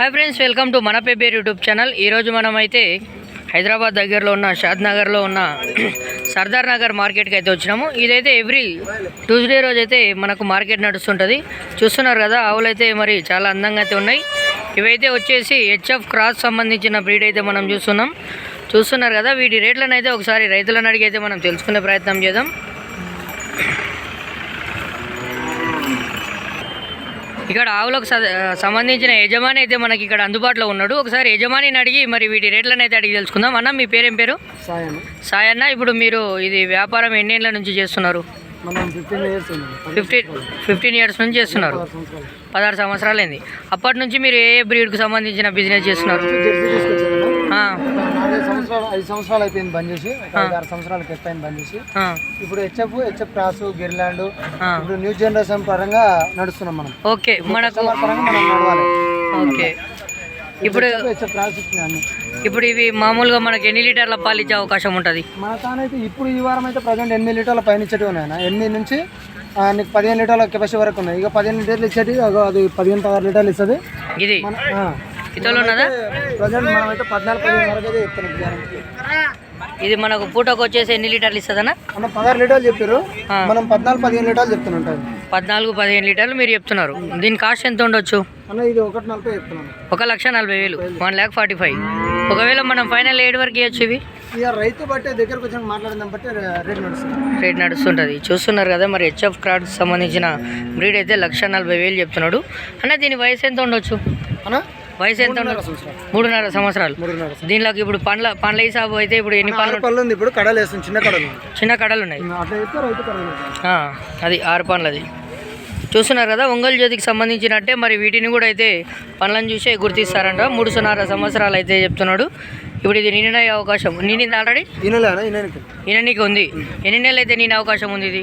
Hi friends, welcome to మన పేరు YouTube channel. ఈరోజు మనమైతే హైదరాబాద్ దగ్గరలో ఉన్న షాద్ నగర్లో ఉన్న సర్దార్ నగర్ మార్కెట్కి అయితే వచ్చినాము. ఇదైతే ఎవ్రీ ట్యూస్డే రోజు అయితే మనకు మార్కెట్ నడుస్తుంటుంది. చూస్తున్నారు కదా, ఆవులు అయితే మరి చాలా అందంగా అయితే ఉన్నాయి. ఇవైతే వచ్చేసి హెచ్ఎఫ్ క్రాస్ సంబంధించిన బ్రీడ్ అయితే మనం చూస్తున్నారు కదా. వీటి రేట్లను అయితే ఒకసారి రైతులను అడిగి అయితే మనం తెలుసుకునే ప్రయత్నం చేద్దాం. ఇక్కడ ఆవులకు సంబంధించిన యజమాని అయితే మనకి ఇక్కడ అందుబాటులో ఉన్నాడు. ఒకసారి యజమానిని అడిగి మరి వీటి రేట్లను అయితే అడిగి తెలుసుకుందాం. అన్న, మీ పేరేం పేరు? సాయన్న. ఇప్పుడు మీరు ఇది వ్యాపారం ఎన్ని ఏళ్ళ నుంచి చేస్తున్నారు? 15 ఇయర్స్ నుంచి చేస్తున్నారు. 16 సంవత్సరాలు అయింది. అప్పటి నుంచి మీరు ఏ బ్రీడ్కి సంబంధించిన బిజినెస్ చేస్తున్నారు? 5 సంవత్సరాలు అయిపోయింది బంద్ చేసి, 6 సంవత్సరాలకు ఎక్కువైంది బంద్ చేసి. ఇప్పుడు హెచ్ఎఫ్ క్రాస్, గిర్లాండ్, ఇప్పుడు న్యూ జనరేషన్ పరంగా నడుస్తున్నాం మనం. ఓకే, మనకు పరంగా మనం నడవాలి. ఓకే, ఇప్పుడు ఇప్పుడు ఇవి మామూలుగా మనకి ఎన్ని లీటర్ల పాలు ఇచ్చే అవకాశం ఉంటుంది? మన తానైతే ఇప్పుడు ఈ వారం అయితే ప్రజెంట్ 8 లీటర్ల పైన ఇచ్చేటివి ఉన్నాయి. 8 నుంచి నీకు 15 లీటర్ల కెపాసిటీ వరకు ఉన్నాయి. ఇక 15 లీటర్లు ఇచ్చేటి, అది 15-16 లీటర్లు ఇస్తుంది. ఇది ఇతలు ఉన్నదా? ప్రజెంట్ మనం అయితే 14-15 వరకు అయితే చెప్తున్నాం. ఇది మనకు పూటకు వచ్చేసి ఎన్ని లీటర్లు ఇస్తుందన్నా? మనం 16 లీటర్లు చెప్పారు, మనం 14-15 లీటర్లు చెప్తున్నాం. 14-15 లీటర్లు మీరు చెప్తున్నారు. దీని కాస్ట్ ఎంత ఉండొచ్చు అన్న? ఇది 1,40,000 చెప్తున్నాను. 1,40,000, 1,45,000. ఒకవేళ మనం ఫైనల్ 7 వరకు ఇవ్వచ్చు. ఇవి ఇక రైతు బట్టి దగ్గరకు వచ్చి మాట్లాడదాం బట్టి రేట్ నడుస్తుంటుంది. చూస్తున్నారు కదా, మరి హెచ్ఎఫ్ క్రాస్ సంబంధించిన బ్రీడ్ అయితే 1,40,000 చెప్తున్నాడు. అన్న, దీని వయసు ఎంత ఉండొచ్చు? అన్న, వయసు ఎంత ఉండొచ్చు? 3.5 సంవత్సరాలు. దీనిలోకి ఇప్పుడు పండ్ల హిసాబు అయితే ఇప్పుడు ఎన్ని పళ్ళు ఉంది? ఇప్పుడు కడలు వేస్తుంది, చిన్న కడలు ఉన్నాయి. అది 6 పండ్లది. చూస్తున్నారు కదా, ఒంగోలు జ్యోతికి సంబంధించినట్టే మరి వీటిని కూడా అయితే పండ్లను చూసే గుర్తిస్తారంట. 3.5 సంవత్సరాలు అయితే చెప్తున్నాడు. ఇప్పుడు ఇది నిన్న అవకాశం నిండింది ఆల్రెడీ. ఈయనకి ఉంది. ఎన్ని నెలలు అయితే నేను అవకాశం ఉంది? ఇది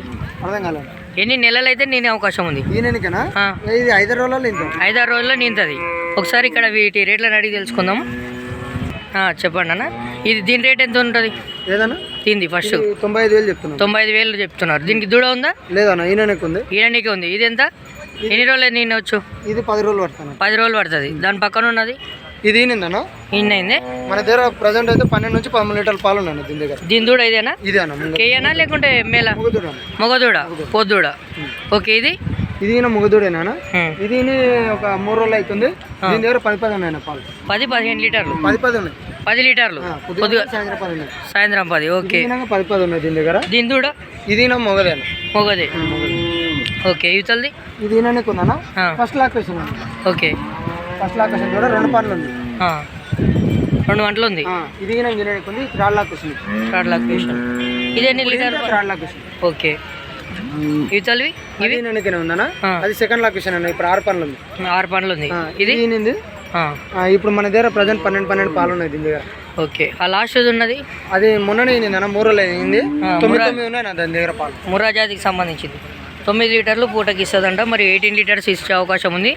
ఎన్ని నెలలు అయితే నేను అవకాశం ఉంది? 5-6 రోజుల్లో నింతది. ఒకసారి ఇక్కడ వీటి రేట్లను అడిగి తెలుసుకుందాం. చెప్పండి అన్న, ఇది దీని రేట్ ఎంత ఉంటుంది? లేదన్నా, దీనిది ఫస్ట్ 95,000 చెప్తున్నారు. 95,000 చెప్తున్నారు. దీనికి దూడ ఉందా? లేదన్నా, ఈయనకి ఉంది. ఇది ఎంత? ఎన్ని రోజులు నేను వచ్చు? ఇది 10 రోజులు పడుతుంది. 10 రోజులు పడుతుంది. దాని పక్కన ఉన్నది ఇది ఈయనదన్నా. ఈయనైంది. మన దగ్గర ప్రజెంట్ అయితే 12 నుంచి 13 లీటర్ల పాలు ఉన్నాయి దీని దగ్గర. దీని దూడ ఇదేనా? ఇదేనా? కేయనా లేకుంటే మేళ? మొగదూడ, పొద్దుడ. ఓకే, ఇది ఈయన మొగదూడేనా? ఇది ఒక 3 రోజులు అవుతుంది. దీని దగ్గర 10 ఉన్నాయి పాలు. 10-15 లీటర్లు. 10 ఉన్నాయి. 10 లీటర్లు పొద్దుగా, సాయంత్రం 10. ఓకే, 10 ఉన్నాయి దీని దగ్గర. దీని దూడ ఇది మొగదే. ఓకే, ఇవతలది ఇది ఈయనకి ఉందన్నా. First location. Okay, first location కూడా 2 పండ్లు ఉంది. 2 గంటలు ఉంది. ఇది ఈయనకి ఉంది. Third location. ఇది ఎన్ని లీటర్? Third location. ఓకే, ఇవతలవి ఇవి ఈయనకి ఉందన్నా. అది సెకండ్ లాకేషన్ అన్న. ఇప్పుడు 6 పండ్లు ఉంది. 6 పండ్లు ఉంది. ఇది ఈయనది. ఇప్పుడు మన దగ్గర ప్రజెంట్ 12 పాలు ఉన్నాయి దీని దగ్గర. ఓకే, ఆ లాస్ట్ ఉన్నది అది మొన్ననే అయింది. 3 రోజులు అయింది. 9 ఉన్నాయి నా దాని దగ్గర పాలు. ముర్రా జాతికి సంబంధించింది. 9 లీటర్లు పూటకి ఇస్తుందంట. మరి 18 లీటర్స్ ఇచ్చే అవకాశం ఉంది.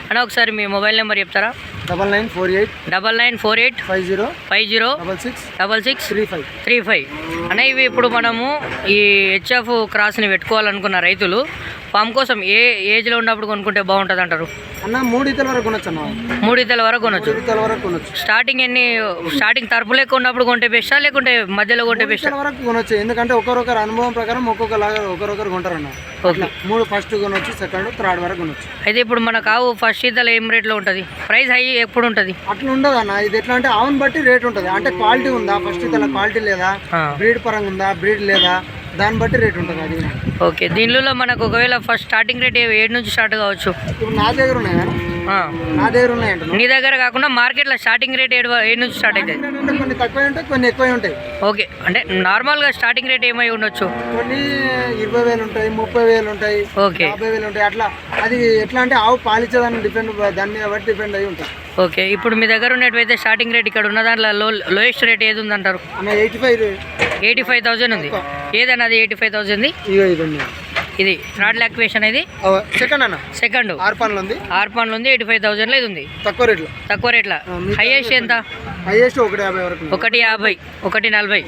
అన్న, ఒకసారి మీ మొబైల్ నెంబర్ చెప్తారా? 9948 50 66 35. అన్న, ఇవి ఇప్పుడు మనము ఈ హెచ్ఎఫ్ క్రాస్ని పెట్టుకోవాలనుకున్న రైతులు ఫామ్ కోసం ఏ ఏజ్లో ఉన్నప్పుడు కొనుక్కుంటే బాగుంటుంది అంటారు? అన్న, 3 ఈతల వరకు కొనొచ్చు. 3 ఈతల వరకు కొనొచ్చు. స్టార్టింగ్ తరపు లెక్క ఉన్నప్పుడు కొంటే బెస్టా లేకుంటే మధ్యలో కొంటే బెస్టా? వరకు కొనొచ్చు. ఎందుకంటే ఒకరొకరు అనుభవం ప్రకారం ఒకరొకరు కొంటారన్న. ఓకే, 3 ఫస్ట్ కొనొచ్చు, సెకండ్, థర్డ్ వరకు కొనొచ్చు. అయితే ఇప్పుడు మన కావు ఫస్ట్ ఈతలు ఏం రేట్లో ఉంటుంది? ప్రైస్ హై ఎప్పుడు ఉంటుంది? అట్లా ఉండదు అన్న. ఇది ఎట్లా అంటే ఆవును బట్టి రేట్ ఉంటుంది. అంటే క్వాలిటీ ఉందా, ఫస్ట్ ఈతల క్వాలిటీ లేదా, బ్రీడ్ పరంగా ఉందా, బ్రీడ్ లేదా, దాన్ని బట్టి రేట్ ఉంటుంది. అది ఓకే, దీనిలో మనకు ఒకవేళ ఫస్ట్ స్టార్టింగ్ రేట్ 7 నుంచి స్టార్ట్ కావచ్చు. ఇప్పుడు నా దగ్గర ఉన్నాయంట. నీ దగ్గర కాకుండా మార్కెట్లో స్టార్టింగ్ రేట్ 7 నుంచి స్టార్ట్ అవుతుంది. కొన్ని తక్కువ ఉంటాయి, కొన్ని ఎక్కువ ఉంటాయి. ఓకే, అంటే నార్మల్గా స్టార్టింగ్ రేట్ ఏమై ఉండొచ్చు? కొన్ని 20,000 ఉంటాయి, 30,000 ఉంటాయి, ఓకే, 50,000 ఉంటాయి. అట్లా అది ఎట్లా అంటే ఆవు పాలిచ్చేదాన్ని దాని మీద బట్టి డిపెండ్ అయి ఉంటాయి. ఓకే, ఇప్పుడు మీ దగ్గర ఉన్నట్టయితే స్టార్టింగ్ రేట్ ఇక్కడ ఉన్న దాంట్లో లోయెస్ట్ రేట్ ఏది ఉందంటారు? 85,000 ఉంది. ఏదన్నా అది 85,000? ఇది థర్డ్ లాక్వేషన్. ఇది సెకండ్ 6 పండ్లు ఉంది. 85,000 ఇది ఉంది. తక్కువ రేట్లో. హైయెస్ట్ ఎంత? హైయెస్ట్ 150 వరకు. 150, 140.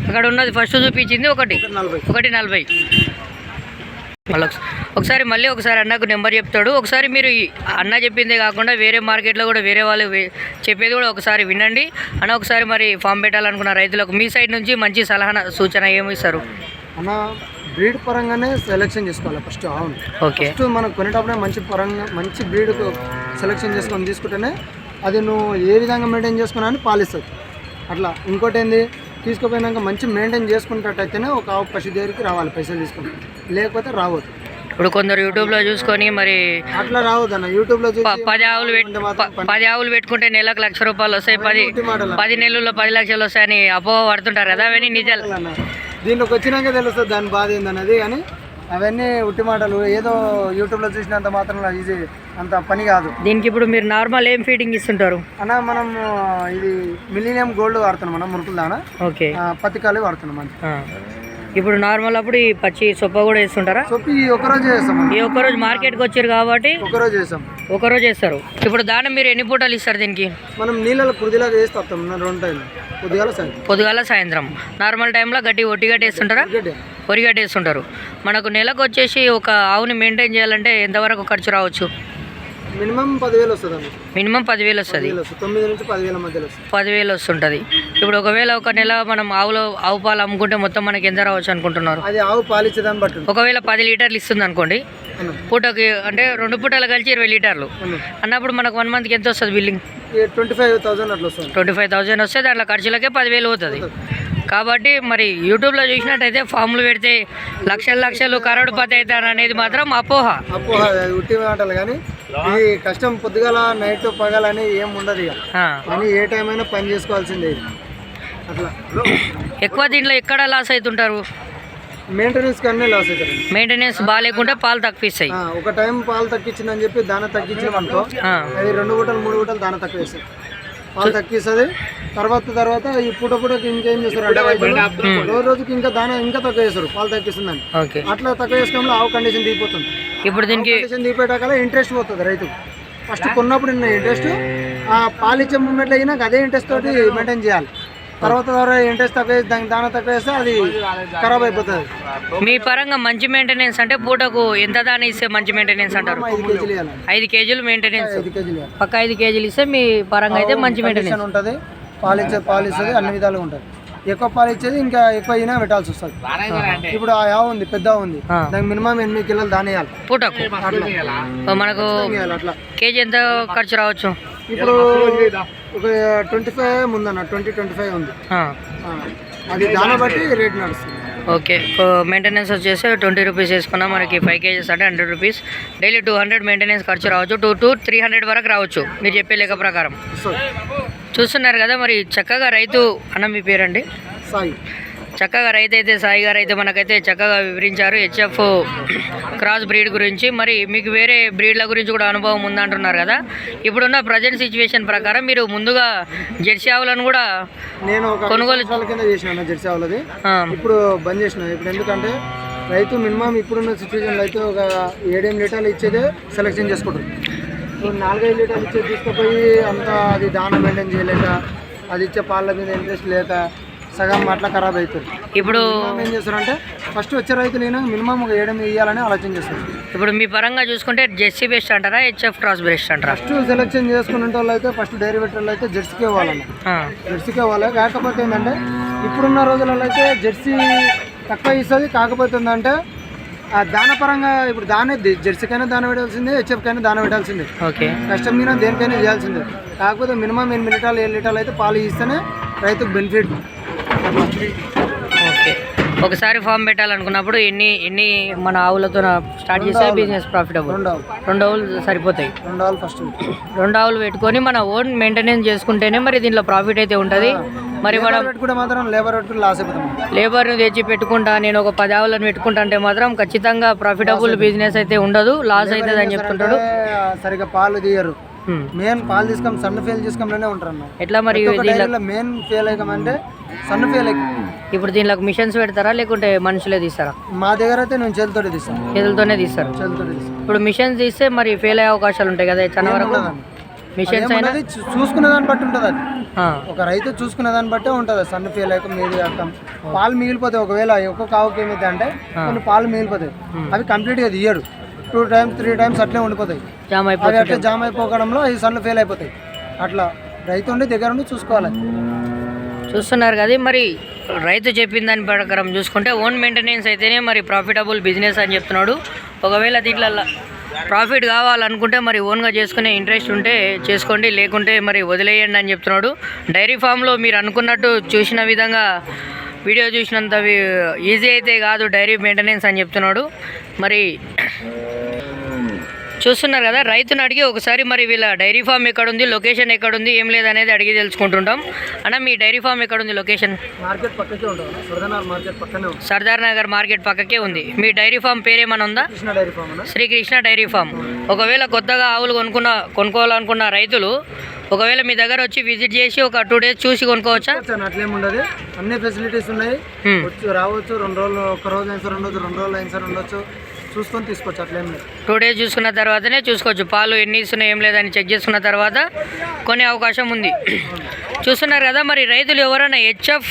అక్కడ ఉన్నది ఫస్ట్ చూపించింది 140. ఒకసారి అన్నకు నెంబర్ చెప్తాడు. ఒకసారి మీరు అన్న చెప్పిందే కాకుండా వేరే మార్కెట్లో కూడా వేరే వాళ్ళు చెప్పేది కూడా ఒకసారి వినండి. అన్న ఒకసారి మరి ఫామ్ పెట్టాలనుకున్న రైతులకు మీ సైడ్ నుంచి మంచి సలహా సూచన ఏమి ఇస్తారు? అన్న బ్రీడ్ పరంగానే సెలెక్షన్ చేసుకోవాలి ఫస్ట్. అవును, ఓకే. ఫస్ట్ మనం కొనేటప్పుడే మంచి బ్రీడ్ సెలెక్షన్ చేసుకొని తీసుకుంటేనే అది నువ్వు ఏ విధంగా మెయింటైన్ చేసుకున్నా అని పాలిస్తుంది. అట్లా ఇంకోటి ఏంది, తీసుకుపోయినాక మంచి మెయింటైన్ చేసుకున్నట్టయితేనే ఒక ఆవు పశు దగ్గరికి రావాలి పైసలు తీసుకుని, లేకపోతే రావద్దు. ఇప్పుడు కొందరు యూట్యూబ్లో చూసుకొని మరి అట్లా రావద్దు అన్న. యూట్యూబ్లో 10 ఆవులు పెట్టుకుంటే నెలకు ₹1,00,000 వస్తాయి, 10 నెలల్లో 10 లక్షలు వస్తాయని అపోహ పడుతుంటారు కదా, అవన్నీ నిజాలు. దీంట్లోకి వచ్చినాక తెలుస్తుంది దాని బాధ ఏందన్నది. కానీ అవన్నీ ఉట్టి మాటలు, ఏదో యూట్యూబ్లో చూసినంత మాత్రం ఇది అంత పని కాదు. దీనికి ఇప్పుడు మీరు నార్మల్ ఏం ఫీడింగ్ ఇస్తుంటారు అన్న? మనం ఇది మిలీనియం గోల్డ్ వాడుతున్నాం మనం, మురుకుల దానా. ఓకే. పత్తికాలు వాడుతున్నాం అంతే. ఇప్పుడు నార్మల్ అప్పుడు ఈ పచ్చి సొప్ప కూడా వేస్తుంటారా? సొప్పి ఒకరోజు చేస్తాం. ఈ ఒక్కరోజు మార్కెట్కి వచ్చారు కాబట్టి ఒకరోజు చేస్తాం. ఒకరోజు వేస్తారు. ఇప్పుడు దానం మీరు ఎన్ని పూటలు ఇస్తారు దీనికి? మనం నీళ్ళలో కుదిలాగా వేసి వస్తాం 2 టైం, పొద్దుగాల సాయంత్రం. నార్మల్ టైంలో ఒట్టిగడ్డ వేస్తుంటారా? ఒరిగడ్డ వేస్తుంటారు. మనకు నెలకు వచ్చేసి ఒక ఆవుని మెయింటైన్ చేయాలంటే ఎంతవరకు ఖర్చు రావచ్చు? మినిమం 10,000 వస్తుంది. మినిమం 10,000 వస్తుంది. 9 నుంచి 10,000 మధ్యలో 10,000 వస్తుంటుంది. ఇప్పుడు ఒకవేళ ఒక నెల మనం ఆవు పాలు అమ్ముకుంటే మొత్తం మనకి ఎంత రావచ్చు అనుకుంటున్నారు? అది ఆవు పాలు ఇచ్చేదాన్ని బట్టి. ఒకవేళ 10 లీటర్లు ఇస్తుంది అనుకోండి, పూటకి అంటే 2 పూటలు కలిసి 20 లీటర్లు అన్నప్పుడు మనకు 1 మంత్కి ఎంత వస్తుంది బిల్లింగ్? 25,000 అట్లా వస్తుంది. 25,000 వస్తే దాంట్లో ఖర్చులకే 10,000 అవుతుంది. కాబట్టి మరి యూట్యూబ్లో చూసినట్టయితే ఫామ్లు పెడితే లక్షలు కరోడుపతి అవుతారు అనేది మాత్రం అపోహ ఉట్టి మాటలు. కానీ ఈ కష్టం పొద్దుగాల నైట్ పగలని ఏం ఉండదు ఇక. కానీ ఏ టైం అయినా పని చేసుకోవాల్సిందే. అట్లా ఎక్కువ దీంట్లో ఎక్కడ లాస్ అవుతుంటారు? మెయింటెనెన్స్ కన్నా లాస్ అవుతారు. మెయింటెనెన్స్ బాగాలేకుంటే పాలు తక్కువిస్తాయి. ఒక టైం పాలు తగ్గించిందని చెప్పి దాన తగ్గించాం అనుకో, అది 2 పూటలు 3 పూటలు దాన తక్కువ వేస్తాయి, పాలు తగ్గిస్తుంది. తర్వాత ఈ పూటకి ఇంకేం చేస్తారు అంటే రోజుకి ఇంకా దాన ఇంకా తక్కువ వేస్తారు, పాలు తగ్గిస్తుందని. అట్లా తక్కువ వేసుకోవడంలో ఆవు కండిషన్ దిగిపోతుంది. ఇప్పుడు దీనికి కండిషన్ దిగిపోయాక ఇంట్రెస్ట్ పోతుంది రైతుకు. ఫస్ట్ కొన్నప్పుడు ఇంట్రెస్ట్, ఆ పాలు ఇచ్చే మూమెంట్లో అయినా అదే ఇంట్రెస్ట్ తోటి మెయింటైన్ చేయాలి. తర్వాత ఇంట్రెస్ట్ తక్కువ దానికి దాన తక్కువ వేస్తే అది ఖరాబ్ అయిపోతుంది. మీ పరంగా మంచి మెయింటెనెన్స్ అంటే పూటకు ఎంత దాని ఇస్తే మంచి మెయింటెనెన్స్ అంటారు? 5 కేజీలు ఇవ్వాలి. 5 కేజీలు మెయింటెనెన్స్. 5 కేజీలు పక్క 5 కేజీలు ఇస్తే మీ పరంగా అయితే మంచి మెయింటెనెన్స్ ఉంటుంది. పాలు ఇస్తుంది, అన్ని విధాలుగా ఉంటుంది. ఎక్కువ పాలు ఇచ్చేది ఇంకా ఎక్కువ అయినా పెట్టాల్సి వస్తుంది. ఇప్పుడు ఆ ఆవు ఉంది, పెద్ద ఉంది, దానికి మినిమం 8 కిలోలు దాని వేయాలి పూటకు. మనకు అట్లా కేజీ ఎంత ఖర్చు రావచ్చు? ఇప్పుడు ఒక 25 ముందన్న 20-25 ఉంది. అది దాన్ని బట్టి రేట్ నడుస్తుంది. ఓకే. మెయింటెనెన్స్ వచ్చేసి 20 రూపీస్ వేసుకున్నా మనకి 5 కేజీస్ అంటే 100 రూపీస్. డైలీ 200 మెయింటెనెన్స్ ఖర్చు రావచ్చు. 200-300 వరకు రావచ్చు మీరు చెప్పే లెక్క ప్రకారం. చూస్తున్నారు కదా మరి చక్కగా రైతు అన్న మీ పేరండి? సాయి. చక్కగా రైతు అయితే సాయి గారు అయితే మనకైతే చక్కగా వివరించారు హెచ్ఎఫ్ క్రాస్ బ్రీడ్ గురించి. మరి మీకు వేరే బ్రీడ్ల గురించి కూడా అనుభవం ఉందంటున్నారు కదా. ఇప్పుడున్న ప్రజెంట్ సిచ్యువేషన్ ప్రకారం మీరు ముందుగా జెర్సీ ఆవులను కూడా నేను కొనుగోలు కింద చేసిన జెర్సీ ఆవులది, ఇప్పుడు బంద్ చేసిన. ఇప్పుడు ఎందుకంటే రైతు మినిమం ఇప్పుడున్న సిచ్యువేషన్లో అయితే ఒక 7-8 లీటర్లు ఇచ్చేదే సెలెక్షన్ చేసుకుంటారు. 4-5 లీటర్లు ఇచ్చేది తీసుకుపోయి అంతా అది దాన మెయింటైన్ చేయలేక, అది ఇచ్చే పాల మీద ఇంట్రెస్ట్ లేక సగం అట్లా ఖరాబ్ అవుతుంది. ఇప్పుడు ఏం చేస్తారంటే ఫస్ట్ వచ్చే రైతులు మినిమం ఒక 7 ఇవ్వాలని ఆలోచన చేస్తారు. ఇప్పుడు మీ పరంగా చూసుకుంటే జెర్సీ బెస్ట్ అంటారా, హెచ్ఎఫ్ క్రాస్ బెస్ట్ అంటారా? ఫస్ట్ సెలెక్షన్ చేసుకునే వాళ్ళు అయితే ఫస్ట్ డైరీ పెట్టే అయితే జెర్సీకే ఇవ్వాలన్న, జెర్సీకే ఇవ్వాలి. కాకపోతే ఏంటంటే ఇప్పుడున్న రోజులలో అయితే జెర్సీ తక్కువ ఇస్తుంది. కాకపోతే ఏంటంటే దాన పరంగా ఇప్పుడు జెర్సీకైనా దాన పెట్టాల్సిందే, హెచ్ఎఫ్కైనా దాన పెట్టాల్సిందే. కష్టం మీద దేనికైనా చేయాల్సిందే. కాకపోతే మినిమం 8 లీటర్లు 7 లీటర్లు అయితే పాలు ఇస్తేనే రైతుకు బెనిఫిట్. ఓకే. ఒకసారి ఫామ్ పెట్టాలనుకున్నప్పుడు ఎన్ని మన ఆవులతో స్టార్ట్ చేస్తే బిజినెస్ ప్రాఫిటబుల్? 2 ఆవులు సరిపోతాయి. 2 ఆవులు ఫస్ట్ 2 ఆవులు పెట్టుకొని మన ఓన్ మెయింటెనెన్స్ చేసుకుంటేనే మరి దీంట్లో ప్రాఫిట్ అయితే ఉంటుంది. మరి మనం పెట్టుకుంటే మాత్రం లేబర్ పెట్టుకుని లాస్ అయిపోతాం. లేబర్ని తెచ్చి పెట్టుకుంటా, నేను ఒక 10 ఆవులను పెట్టుకుంటా అంటే మాత్రం ఖచ్చితంగా ప్రాఫిటబుల్ బిజినెస్ అయితే ఉండదు, లాస్ అవుతుంది అని చెప్తుంటాడు. సరిగ్గా పాలు తీయరు, మెయిన్ పాలు తీసుకొని సన్న ఫెయిల్ తీసుకొనే ఉంటారు అన్న. ఎట్లా మరి మెయిన్ ఫెయిల్ అయ్యామంటే సన్న ఫెయిల్ అయ్యి. ఇప్పుడు దీనిలో మిషన్స్ పెడతారా లేకుంటే మనుషులే తీస్తారా? మా దగ్గర అయితే నేను చేతులతోనే తీస్తాను. చేతులతోనే తీస్తారు. ఇప్పుడు మిషన్స్ తీస్తే మరి ఫెయిల్ అయ్యే అవకాశాలు ఉంటాయి కదా చాలా వరకు. మిషన్స్ అయినా అదేమున్నది చూసుకునే దాన్ని బట్టి ఉంటుంది అది. ఆ, ఒక రైతు చూసుకునే దాన్ని బట్టే ఉంటుంది. సన్ ఫెయిల్ అయితే మీది కాక పాలు మిగిలిపోతాయి. ఒకవేళ ఒక్కొక్క ఆవుకి ఏమైతే అంటే కొన్ని పాలు మిగిలిపోతాయి. అవి కంప్లీట్గా తీయడు. 2 times 3 times అట్లే ఉండిపోతాయి. జామ్ అవి అయిపోతుంది. అట్లే జామ్ అయిపోవడంలో ఈ సన్లు ఫెయిల్ అయిపోతాయి. అట్లా రైతు ఉండి దగ్గర ఉండి చూసుకోవాలి. చూస్తున్నారు కదా, మరి రైతు చెప్పిన దాని ప్రకారం చూసుకుంటే ఓన్ మెయింటెనెన్స్ అయితేనే మరి ప్రాఫిటబుల్ బిజినెస్ అని చెప్తున్నాడు. ఒకవేళ దీంట్లో ప్రాఫిట్ కావాలనుకుంటే మరి ఓన్గా చేసుకునే ఇంట్రెస్ట్ ఉంటే చేసుకోండి, లేకుంటే మరి వదిలేయండి అని చెప్తున్నాడు. డైరీ ఫామ్లో మీరు అనుకున్నట్టు చూసిన విధంగా వీడియో చూసినంత ఈజీ అయితే కాదు డైరీ మెయింటెనెన్స్ అని చెప్తున్నాడు. మరి చూస్తున్నారు కదా, రైతుని అడిగి ఒకసారి మరి వీళ్ళ డైరీ ఫామ్ ఎక్కడుంది, లొకేషన్ ఎక్కడుంది, ఏం లేదనేది అడిగి తెలుసుకుంటుంటాం. అన్న మీ డైరీ ఫామ్ ఎక్కడుంది, లొకేషన్? మార్కెట్ పక్కకే ఉంటుంది. సరదానగర్ మార్కెట్ పక్కనే ఉంది. సర్దార్ నగర్ మార్కెట్ పక్కకే ఉంది. మీ డైరీ ఫామ్ పేరేమన్నా ఉందా? కృష్ణ డైరీ ఫామ్ అన్న. Srikrishna dairy farm. ఒకవేళ కొత్తగా ఆవులు కొనుక్కోవాలనుకున్న రైతులు ఒకవేళ మీ దగ్గర వచ్చి విజిట్ చేసి ఒక 2 days చూసి కొనుక్కోవచ్చా? అట్లేం ఉండదు. అన్ని ఫెసిలిటీస్ ఉన్నాయి. వచ్చి రావచ్చు. 2 రోజులు, 1 రోజు అయిన సార్ ఉండొచ్చు, 2 రోజులు అయిన సార్ ఉండొచ్చు. చూసుకొని తీసుకోవచ్చు. అట్లేం లేదు. 2 days చూసుకున్న తర్వాతనే చూసుకోవచ్చు. పాలు ఎన్ని ఇస్తున్నాయి ఏం లేదని చెక్ చేసుకున్న తర్వాత కొనే అవకాశం ఉంది. చూస్తున్నారు కదా, మరి రైతులు ఎవరైనా హెచ్ఎఫ్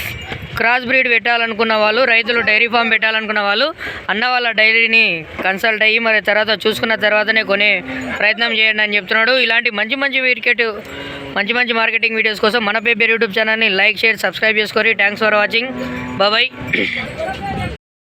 క్రాస్ బ్రీడ్ పెట్టాలనుకున్న వాళ్ళు, రైతులు డైరీ ఫామ్ పెట్టాలనుకున్న వాళ్ళు అన్న వాళ్ళ డైరీని కన్సల్ట్ అయ్యి మరి తర్వాత చూసుకున్న తర్వాతనే కొనే ప్రయత్నం చేయండి అని చెప్తున్నాడు. ఇలాంటి మంచి మంచి మార్కెటింగ్ వీడియోస్ కోసం మన పేపర్ యూట్యూబ్ ఛానల్ని లైక్, షేర్, సబ్స్క్రైబ్ చేసుకోండి. Thanks for watching. బాయ్.